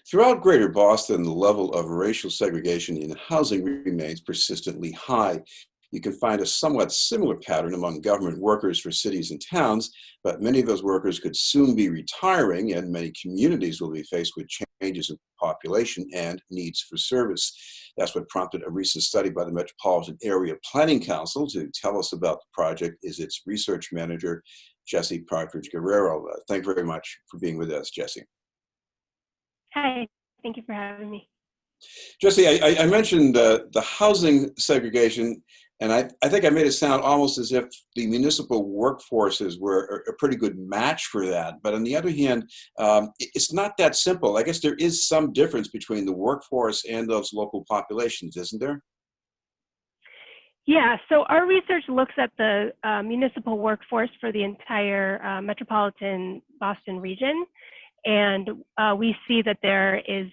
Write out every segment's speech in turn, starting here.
Throughout Greater Boston, the level of racial segregation in housing remains persistently high. You can find a somewhat similar pattern among government workers for cities and towns, but many of those workers could soon be retiring, and many communities will be faced with changes in population and needs for service. That's what prompted a recent study by the Metropolitan Area Planning Council. To tell us about the project is its research manager, Jessie Partridge Guerrero. Thank you very much for being with us, Jessie. Hi, thank you for having me. Jessie, I mentioned the housing segregation, and I think I made it sound almost as if the municipal workforces were a pretty good match for that. But on the other hand, it's not that simple. I guess there is some difference between the workforce and those local populations, isn't there? Yeah, so our research looks at the municipal workforce for the entire metropolitan Boston region. And we see that there is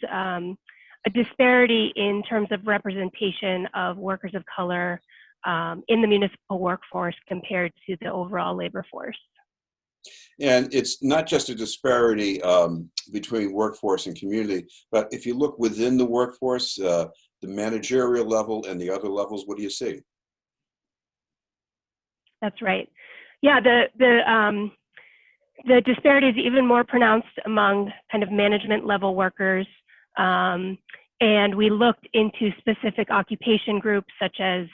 a disparity in terms of representation of workers of color in the municipal workforce compared to the overall labor force. And it's not just a disparity between workforce and community, but if you look within the workforce, the managerial level and the other levels, what do you see? That's right. Yeah, the disparity is even more pronounced among kind of management level workers. And we looked into specific occupation groups such as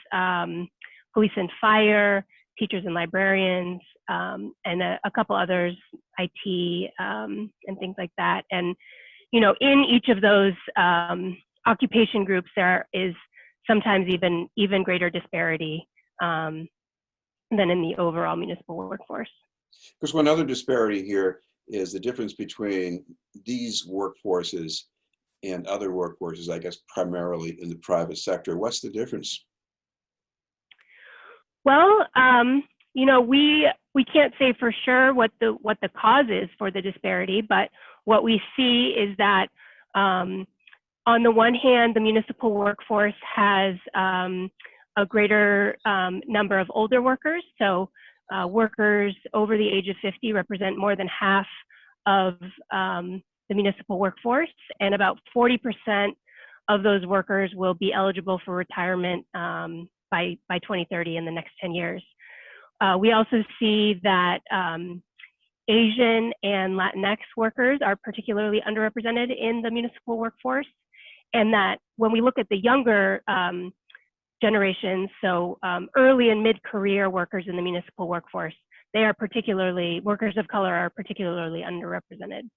police and fire, teachers and librarians, and a couple others, IT, and things like that. And, you know, in each of those occupation groups, there is sometimes even greater disparity than in the overall municipal workforce. Because one other disparity here is the difference between these workforces and other workforces, I guess, primarily in the private sector. What's the difference? Well, you know, we can't say for sure what the cause is for the disparity, but what we see is that on the one hand, the municipal workforce has a greater number of older workers. So workers over the age of 50 represent more than half of the municipal workforce, and about 40% of those workers will be eligible for retirement by 2030 in the next 10 years. We also see that Asian and Latinx workers are particularly underrepresented in the municipal workforce, and that when we look at the younger generations, so early and mid-career workers in the municipal workforce, workers of color are particularly underrepresented.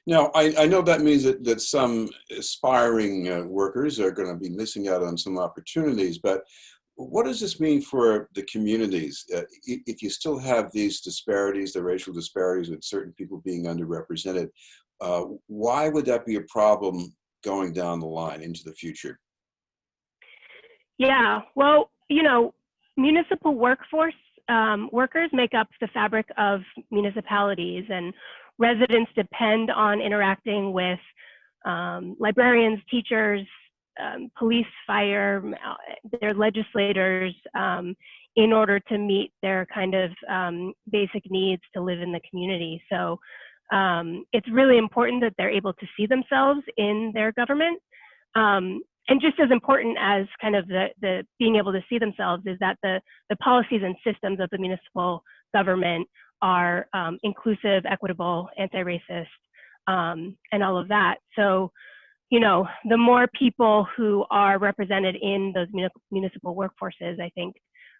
Now, I know that means that some aspiring workers are going to be missing out on some opportunities, but what does this mean for the communities? If you still have these disparities, the racial disparities with certain people being underrepresented, why would that be a problem going down the line into the future? Yeah, well, you know, municipal workforce workers make up the fabric of municipalities, and residents depend on interacting with librarians, teachers, police, fire, their legislators in order to meet their kind of basic needs to live in the community. So it's really important that they're able to see themselves in their government. And just as important as kind of the being able to see themselves is that the policies and systems of the municipal government are inclusive, equitable, anti-racist, and all of that. So, you know, the more people who are represented in those municipal workforces, I think,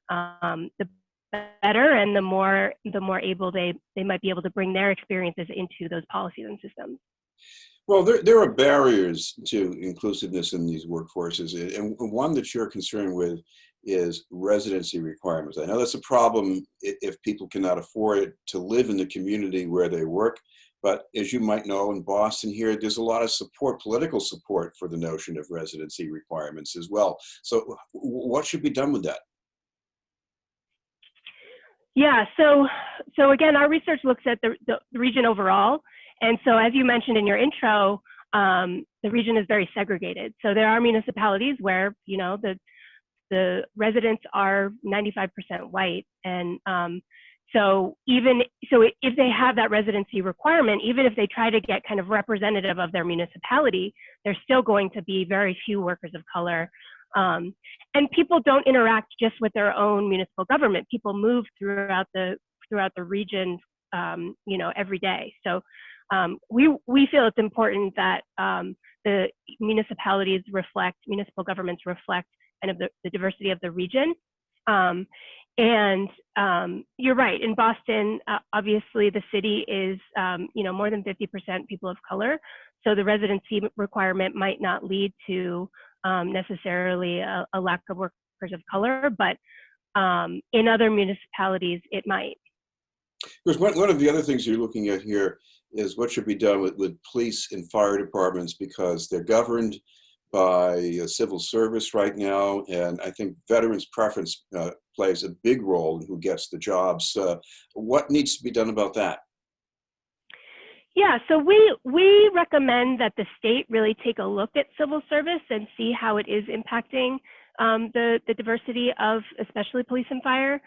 the better, and the more able they might be able to bring their experiences into those policies and systems. Well, there are barriers to inclusiveness in these workforces, and one that you're concerned with is residency requirements. I know that's a problem if people cannot afford to live in the community where they work, but as you might know, in Boston here, there's a lot of support, political support for the notion of residency requirements as well. So what should be done with that? Yeah, so again, our research looks at the region overall. And so as you mentioned in your intro, the region is very segregated. So there are municipalities where, you know, the residents are 95% white. And So if they have that residency requirement, even if they try to get kind of representative of their municipality, there's still going to be very few workers of color. And people don't interact just with their own municipal government. People move throughout the region, every day. So we feel it's important that the municipal governments reflect kind of the diversity of the region. And you're right, in Boston, obviously the city is, more than 50% people of color. So the residency requirement might not lead to necessarily a lack of workers of color, but in other municipalities, it might. Because one of the other things you're looking at here is what should be done with police and fire departments, because they're governed by civil service right now, and I think veterans' preference plays a big role in who gets the jobs. What needs to be done about that? Yeah, so we recommend that the state really take a look at civil service and see how it is impacting the diversity of especially police and fire.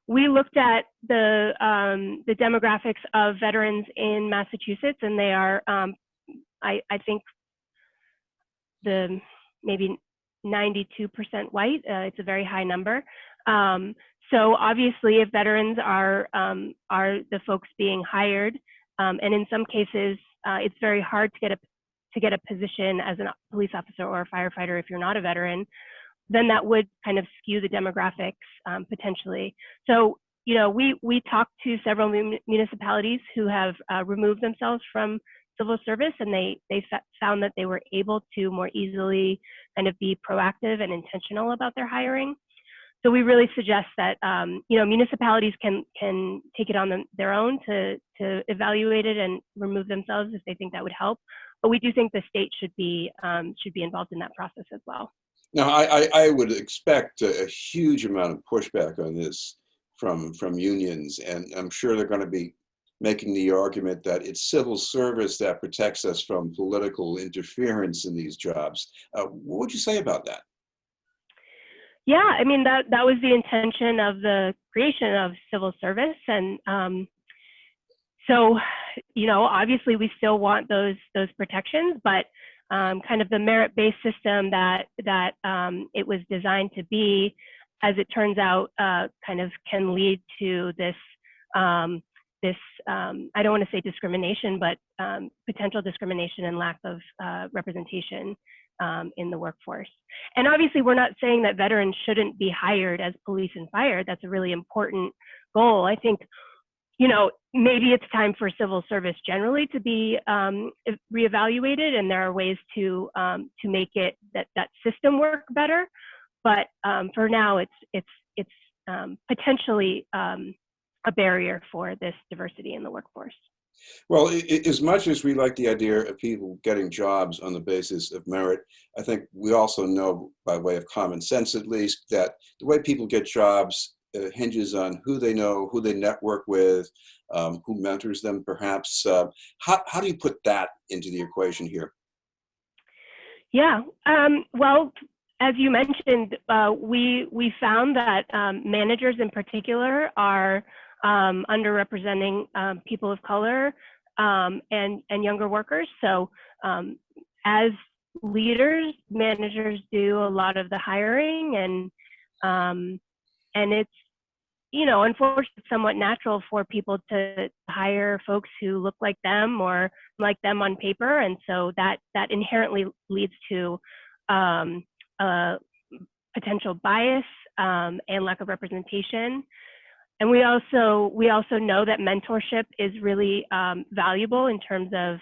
We looked at the demographics of veterans in Massachusetts, and they are, I think, maybe 92% white. It's a very high number. So obviously, if veterans are the folks being hired, and in some cases, it's very hard to get a position as a police officer or a firefighter if you're not a veteran, then that would kind of skew the demographics potentially. So, we talked to several municipalities who have removed themselves from civil service, and they found that they were able to more easily kind of be proactive and intentional about their hiring. So we really suggest that municipalities can take it on their own to evaluate it and remove themselves if they think that would help. But we do think the state should be involved in that process as well. Now, I would expect a huge amount of pushback on this from unions, and I'm sure they're going to be making the argument that it's civil service that protects us from political interference in these jobs. What would you say about that? Yeah, I mean, that was the intention of the creation of civil service. And so, obviously we still want those protections, but kind of the merit-based system that it was designed to be, as it turns out, kind of can lead to this, I don't want to say discrimination, but potential discrimination and lack of representation in the workforce. And obviously, we're not saying that veterans shouldn't be hired as police and fire. That's a really important goal. I think, maybe it's time for civil service generally to be reevaluated, and there are ways to make it that system work better. But for now, it's potentially a barrier for this diversity in the workforce. Well, as much as we like the idea of people getting jobs on the basis of merit, I think we also know, by way of common sense at least, that the way people get jobs hinges on who they know, who they network with, who mentors them perhaps. How do you put that into the equation here? Yeah, well, as you mentioned, we found that managers in particular are underrepresenting people of color and younger workers. So as leaders, managers do a lot of the hiring, and it's, unfortunately somewhat natural for people to hire folks who look like them or like them on paper. And so that inherently leads to potential bias and lack of representation. And we also know that mentorship is really valuable in terms of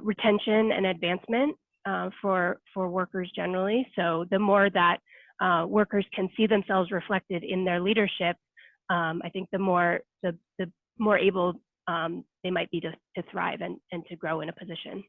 retention and advancement for workers generally. So the more that workers can see themselves reflected in their leadership, I think the more able they might be to thrive and to grow in a position.